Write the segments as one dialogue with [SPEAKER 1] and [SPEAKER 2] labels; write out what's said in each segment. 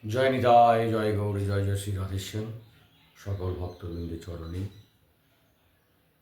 [SPEAKER 1] জয় নিতাই, জয় গৌরী, জয় জয় শ্রী রাধেশ্যাম। সকল ভক্তবৃন্দের চরণে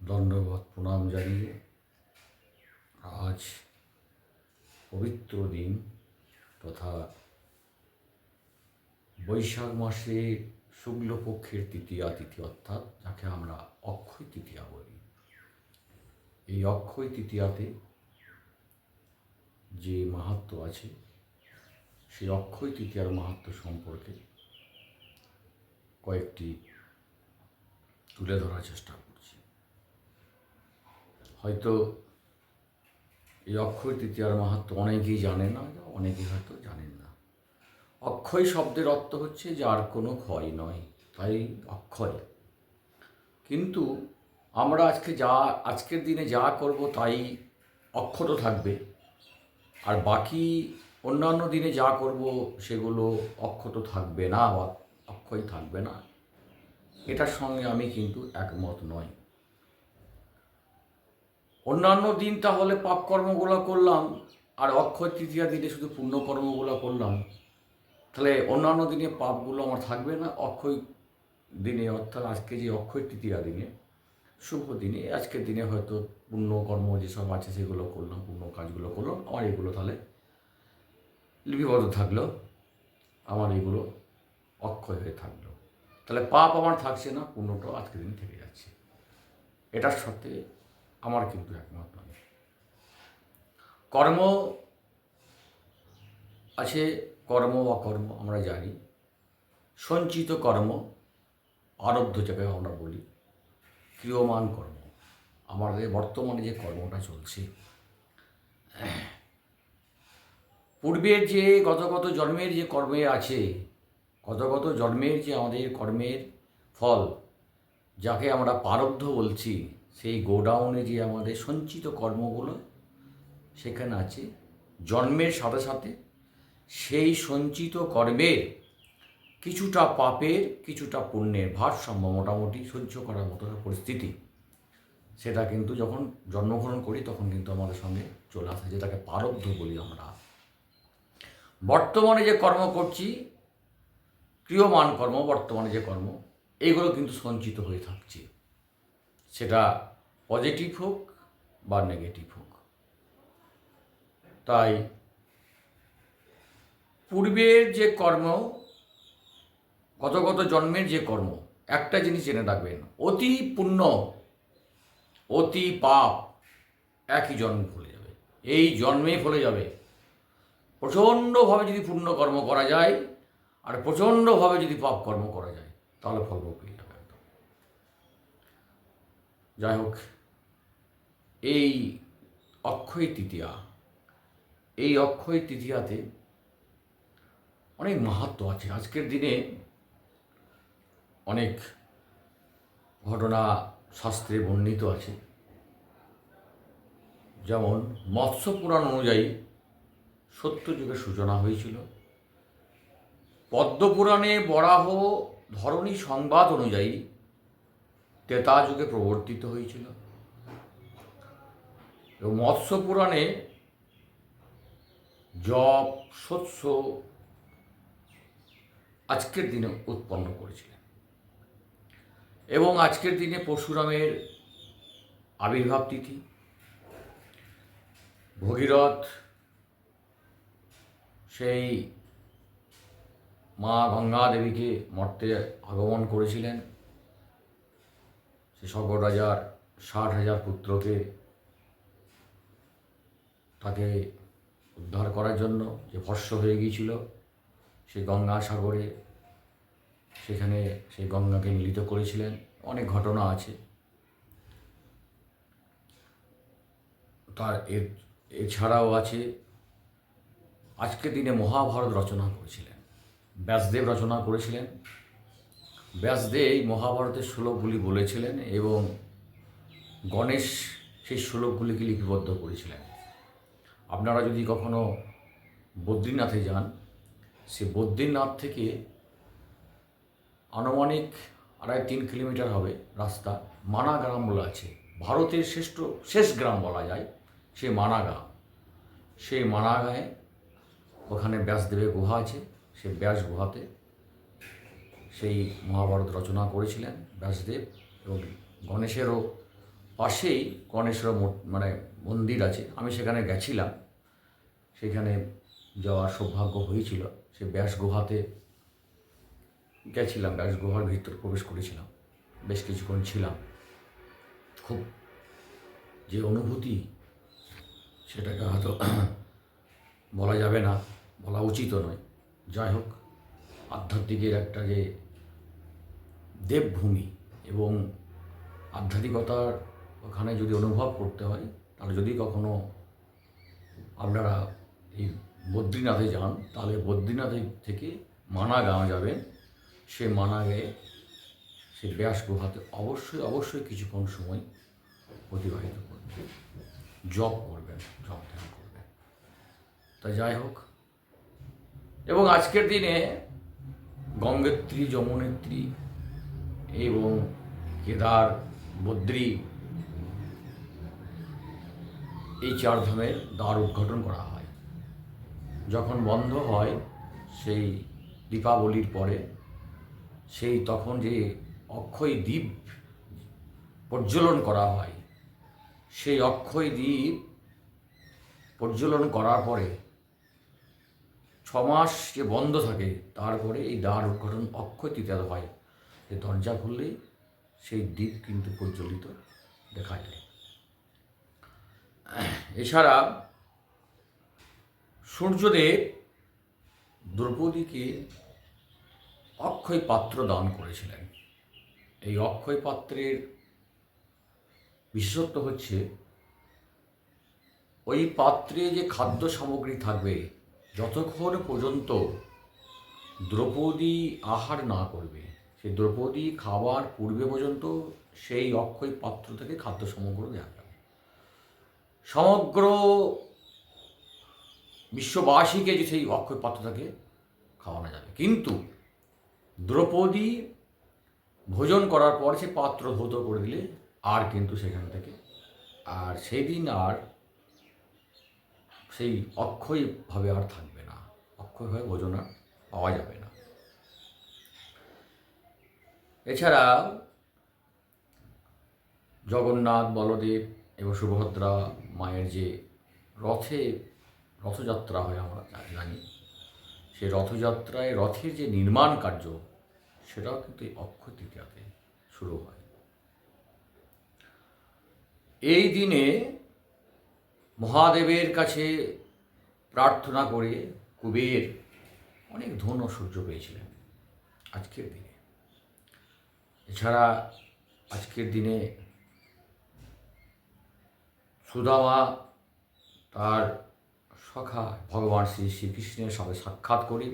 [SPEAKER 1] দণ্ডবত প্রণাম জানিয়ে আজ পবিত্র দিন তথা বৈশাখ মাসে শুক্লপক্ষের তৃতীয়া তিথি, অর্থাৎ যাকে আমরা অক্ষয় তৃতীয়া বলি। এই অক্ষয় তৃতীয়াতে যে মাহাত্ম্য আছে, সেই অক্ষয় তৃতীয়ার মাহাত্ম্য সম্পর্কে কয়েকটি তুলে ধরার চেষ্টা করছি। হয়তো এই অক্ষয় তৃতীয়ার মাহাত্ম্য অনেকেই জানে না, অনেকেই হয়তো জানেন না। অক্ষয় শব্দের অর্থ হচ্ছে যার কোনো ক্ষয় নয়, তাই অক্ষয়। কিন্তু আমরা আজকের দিনে যা করব তাই অক্ষত থাকবে, আর বাকি অন্যান্য দিনে যা করব সেগুলো অক্ষত থাকবে না বা অক্ষয় থাকবে না। এটার সঙ্গে আমি কিন্তু একমত নই। অন্যান্য দিন তাহলে পাপ কর্মগুলো করলাম, আর অক্ষয় তৃতীয়া দিনে শুধু পুণ্যকর্মগুলো করলাম, তাহলে অন্যান্য দিনে পাপগুলো আমার থাকবে না। অক্ষয় দিনে, অর্থাৎ আজকে যে অক্ষয় তৃতীয়া দিনে, শুভ দিনে, আজকের দিনে হয়তো পুণ্যকর্ম যেসব আছে সেগুলো করলাম, পুণ্য কাজগুলো করলাম, আমার এগুলো তাহলে লিপিবদ্ধ থাকলো, আমার এগুলো অক্ষয় হয়ে থাকলো। তাহলে পাপ আমার থাকছে না, পুণ্যটাও আজকের দিন থেকে যাচ্ছে। এটার সাথে আমার কিন্তু একমত নয়। কর্ম আছে, কর্ম অকর্ম আমরা জানি। সঞ্চিত কর্ম, আরব্ধ যাকে আমরা বলি, ক্রিয়মান কর্ম, আমাদের বর্তমানে যে কর্মটা চলছে, পূর্বের যে গত জন্মের যে কর্মে আছে, গত জন্মের যে আমাদের কর্মের ফল, যাকে আমরা প্রারব্ধ বলছি, সেই গোডাউনে যে আমাদের সঞ্চিত কর্মগুলো সেখানে আছে। জন্মের সাথে সাথে সেই সঞ্চিত কর্মের কিছুটা পাপের কিছুটা পুণ্যের ভারসাম্য মোটামুটি সহ্য করার মতো পরিস্থিতি, সেটা কিন্তু যখন জন্মগ্রহণ করি তখন কিন্তু আমাদের সঙ্গে চলে আসে, যেটাকে প্রারব্ধ বলি আমরা। বর্তমানে যে কর্ম করছি, ক্রিয়মান কর্ম, বর্তমানে যে কর্ম, এগুলো কিন্তু সঞ্চিত হয়ে থাকছে, সেটা পজিটিভ হোক বা নেগেটিভ হোক। তাই পূর্বের যে কর্ম, গত জন্মের যে কর্ম, একটা জিনিস জেনে রাখবেন, অতি পুণ্য অতি পাপ একই জন্মে ফলে যাবে, এই জন্মেই ফলে যাবে। প্রচণ্ডভাবে যদি পুণ্য কর্ম করা যায় আর প্রচণ্ডভাবে যদি পাপ কর্ম করা যায়, তাহলে ফলভোগ পেয়ে যাবে একদম। যাই হোক, এই অক্ষয় তৃতীয়া, এই অক্ষয় তৃতীয়াতে অনেক মাহাত্ম্য আছে। আজকের দিনে অনেক ঘটনা শাস্ত্রে বর্ণিত আছে। যেমন মৎস্য পুরাণ অনুযায়ী সত্যযুগের সূচনা হয়েছিল। পদ্মপুরাণে বরাহ ধরণী সংবাদ অনুযায়ী ত্রেতা যুগে প্রবর্তিত হয়েছিল। এবং মৎস্য পুরাণে জপ শস্য আজকের দিনে উৎপন্ন করেছিলেন। এবং আজকের দিনে পরশুরামের আবির্ভাব তিথি। ভগীরথ সেই মা গঙ্গা দেবীকে মর্তে আগমন করেছিলেন, সে সগর রাজার 60,000 পুত্রকে তাকে উদ্ধার করার জন্য, যে ভস্ম হয়ে গিয়েছিল সেই গঙ্গা সাগরে, সেখানে সেই গঙ্গাকে মিলিত করেছিলেন। অনেক ঘটনা আছে। তার এছাড়াও আছে আজকের দিনে মহাভারত রচনা করেছিলেন, ব্যাসদেব রচনা করেছিলেন। ব্যাসদেব এই মহাভারতের শ্লোকগুলি বলেছিলেন এবং গণেশ সেই শ্লোকগুলিকে লিপিবদ্ধ করেছিলেন। আপনারা যদি কখনো বদ্রীনাথে যান, সে বদ্রীনাথ থেকে আনুমানিক 2.5-3 কিলোমিটার হবে রাস্তা, মানা গ্রাম বলে আছে। ভারতের শেষ গ্রাম বলা যায় সেই মানা গ্রাম। সেই মানা গ্রামে ওখানে ব্যাসদেবের গুহা আছে, সে ব্যাস গুহাতে সেই মহাভারত রচনা করেছিলেন ব্যাসদেব। এবং গণেশেরও পাশেই গণেশেরও মানে মন্দির আছে, আমি সেখানে গেছিলাম, সেখানে যাওয়ার সৌভাগ্য হয়েছিল। সে ব্যাস গুহাতে গেছিলাম, ব্যাস গুহার ভিতর প্রবেশ করেছিলাম, বেশ কিছুক্ষণ ছিলাম। খুব যে অনুভূতি সেটাকে হয়তো বলা যাবে না, বলা উচিতও নয়। যাই হোক, আধ্যাত্মিকের একটা যে দেবভূমি এবং আধ্যাত্মিকতার ওখানে যদি অনুভব করতে হয়, তাহলে যদি কখনো আপনারা এই বদ্রীনাথে যান, তাহলে বদ্রীনাথে থেকে মানাগাঁও যাবেন। সে মানাগাঁয়ে সে ব্যাস গুহাতে অবশ্যই কিছুক্ষণ সময় অতিবাহিত করবেন, জপ করবেন, জপ ধ্যান করবেন। তা যাই হোক, এবং আজকের দিনে গঙ্গোত্রী, যমুনেত্রী এবং কেদার, বদ্রী এই চার ধামের দ্বার উদ্ঘাটন করা হয়। যখন বন্ধ হয় সেই দীপাবলির পরে, সেই তখন যে অক্ষয় দ্বীপ প্রজ্বলন করা হয়, সেই অক্ষয় দ্বীপ প্রজ্বলন করার পরে 6 মাস যে বন্ধ থাকে, তারপরে এই দ্বার উদ্ঘাটন অক্ষয় তৃতীয়া হয়। যে দরজা খুললেই সেই দ্বীপ কিন্তু প্রজ্বলিত দেখা যায়। এছাড়া সূর্যদেব দ্রৌপদীকে অক্ষয় পাত্র দান করেছিলেন। এই অক্ষয় পাত্রের বিশেষত্ব হচ্ছে, ওই পাত্রে যে খাদ্য সামগ্রী থাকবে, যতক্ষণ পর্যন্ত দ্রৌপদী আহার না করবে, সেই দ্রৌপদী খাবার পূর্বে পর্যন্ত সেই অক্ষয় পাত্র থেকে খাদ্য সামগ্রী দেওয়া যাবে। সমগ্র বিশ্ববাসীকে যে সেই অক্ষয় পাত্র থেকে খাওয়ানো যাবে। কিন্তু দ্রৌপদী ভোজন করার পর সে পাত্র ধৌত করে দিলে আর কিন্তু সেখান থেকে আর সেই দিন আর সেই অক্ষয়ভাবে আর থাকবে না, অক্ষয়ভাবে ভোজন আর পাওয়া যাবে না। এছাড়া জগন্নাথ, বলদেব এবং সুভদ্রা মায়ের যে রথযাত্রা হয়, আমরা জানি, সেই রথযাত্রায় রথের যে নির্মাণ কার্য, সেটাও কিন্তু এই অক্ষয় তৃতীয়াতে শুরু হয়। এই দিনে মহাদেবের কাছে প্রার্থনা করে কুবের অনেক ধন ও সূর্য পেয়েছিলেন আজকের দিনে। এছাড়া আজকের দিনে সুদামা তার সখা ভগবান শ্রীকৃষ্ণের সঙ্গে সাক্ষাৎ করে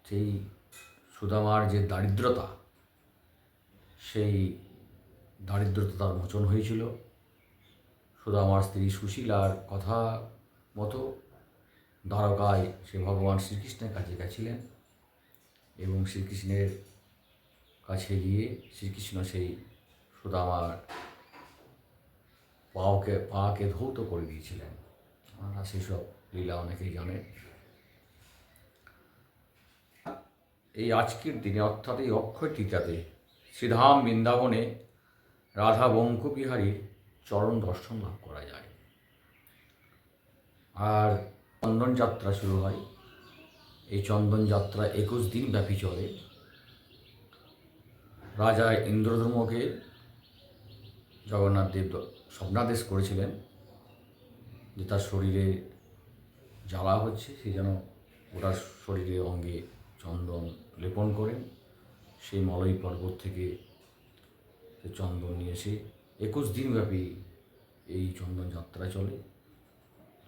[SPEAKER 1] সেই সুদামার যে দারিদ্রতা, সেই দারিদ্রতা তার মোচন হয়েছিল। সুদামার স্ত্রী সুশীলার কথা মতো দ্বারকায় সে ভগবান শ্রীকৃষ্ণের কাছে গেছিলেন এবং শ্রীকৃষ্ণের কাছে গিয়ে শ্রীকৃষ্ণ সেই সুদামার পাকে ধৌত করে দিয়েছিলেন। আপনারা সেসব লীলা অনেকেই জানেন। এই আজকের দিনে, অর্থাৎ এই অক্ষয় তৃতীয়াতে, শ্রীধাম বৃন্দাবনে রাধা বঙ্কবিহারীর চরণ দর্শন লাভ করা যায়। আর চন্দন যাত্রা শুরু হয়। এই চন্দন যাত্রা 21 দিন ব্যাপী চলে। রাজা ইন্দ্রধর্মকে জগন্নাথ দেব স্বপ্নাদেশ করেছিলেন যে তার শরীরে জ্বালা হচ্ছে, সে যেন ওটা শরীরে অঙ্গে চন্দন লেপন করেন। সেই মলয় পর্বত থেকে সে চন্দন নিয়ে এসে 21 দিন ব্যাপী এই চন্দন যাত্রা চলে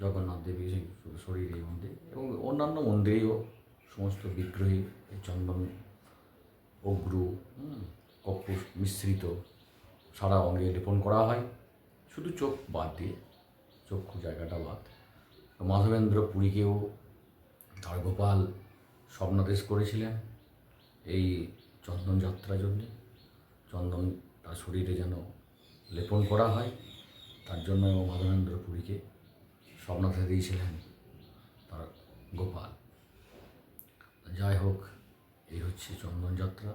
[SPEAKER 1] জগন্নাথ দেবের সেই শরীরের মধ্যে, এবং অন্যান্য মন্দিরেও সমস্ত বিগ্রহে এই চন্দন অগ্রু কর্পূর মিশ্রিত সারা অঙ্গে লেপন করা হয়, শুধু চোখ বাদ দিয়ে, চক্ষু জায়গাটা বাদ। মাধবেন্দ্র পুরীকেও তার গোপাল স্বপ্নাদেশ করেছিলেন এই চন্দন যাত্রার জন্যে। চন্দন তার শরীরে যেন লেপন করা হয়, তার জন্য মাধবেন্দ্র পুরীকে স্বপ্নাদেশ দিয়েছিলেন তার গোপাল। যাই হোক, এই হচ্ছে চন্দনযাত্রা।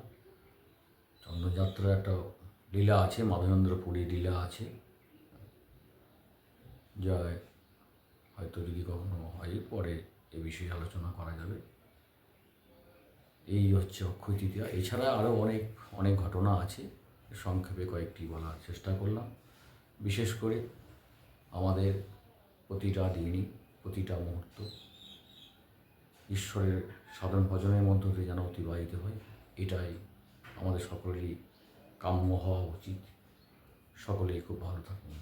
[SPEAKER 1] চন্দনযাত্রার একটা লীলা আছে, মাধবেন্দ্র পুরীর লীলা আছে, যা হয়তো যদি কখনো হয় পরে এ বিষয়ে আলোচনা করা যাবে। এই হচ্ছে অক্ষয় তৃতীয়া। এছাড়া আরও অনেক অনেক ঘটনা আছে, সংক্ষেপে কয়েকটি বলার চেষ্টা করলাম। বিশেষ করে আমাদের প্রতিটা দিনই, প্রতিটা মুহূর্ত ঈশ্বরের সাধন ভজনের মধ্য দিয়ে যেন অতিবাহিত হয়, এটাই আমাদের সকলেরই কাম্য হওয়া উচিত। সকলেই খুব ভালো থাকুন।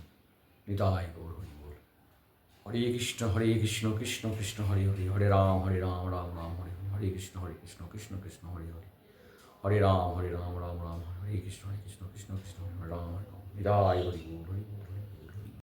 [SPEAKER 1] নিতাই গৌর হরি বল। হরে কৃষ্ণ কৃষ্ণ কৃষ্ণ হরে হরে, হরে রাম রাম রাম হরে হরে, হরে কৃষ্ণ কৃষ্ণ কৃষ্ণ হরে হরে, হরে রাম রাম রাম হরে কৃষ্ণ কৃষ্ণ কৃষ্ণ হরে হরে রাম হরে রাম। নিতাই হরি বল, হরি বল, হরি বল।